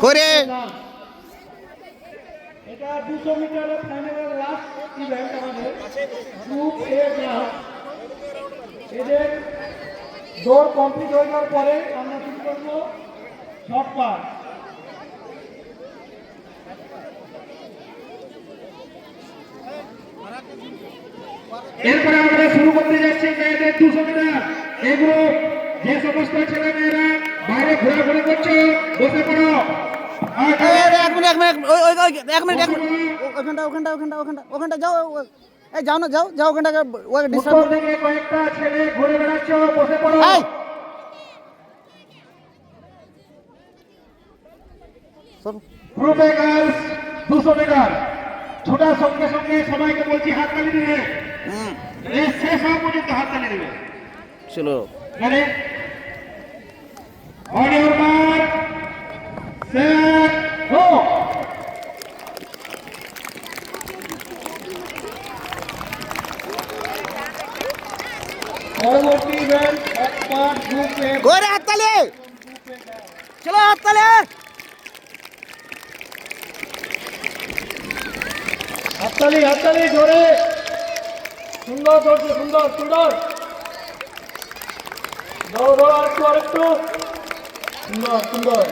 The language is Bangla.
করে এটা 200 মিটারের ফাইনালের লাস্ট ইভেন্ট আমাদের গ্রুপ এ ক্লাস। এদের দৌড় কমপ্লিট হয়ে যাওয়ার পরে আমরা শুরু করবো শর্ট পাস। এরপরে আমরা শুরু করতে যাচ্ছি মেয়েদের 200 মিটার। এই গ্রুপ যে সমস্ত ছেলে মেয়েরা বাইরে ঘোরাঘুরি করছে বসে পড়ো। এক মিনিট ওখানটা যাও। এই যাও না, যাও ওখানটা ডিস্টার্ব থেকে কয়েকটা ছেলে ঘুরে বেড়াচ্ছে, বসে পড়ো। গ্রুপে গার্লস 200 মিটার ছোটার সঙ্গে সঙ্গে সবাইকে বলছি হাততালি দিবে। রেস শেষ হওয়া পর্যন্ত হাততালি দিবে। চলো মানে on your mark set go. পরবর্তী ইভেন্ট এক্সপার্ট গ্রুপে ঘরে হাততালি, চলো হাততালি। হাততালি হাততালি জোরে। সুন্দর ধরছে, সুন্দর সুন্দর। ধরো ধরো আরেকটু আরেকটু। সুন্দর সুন্দর।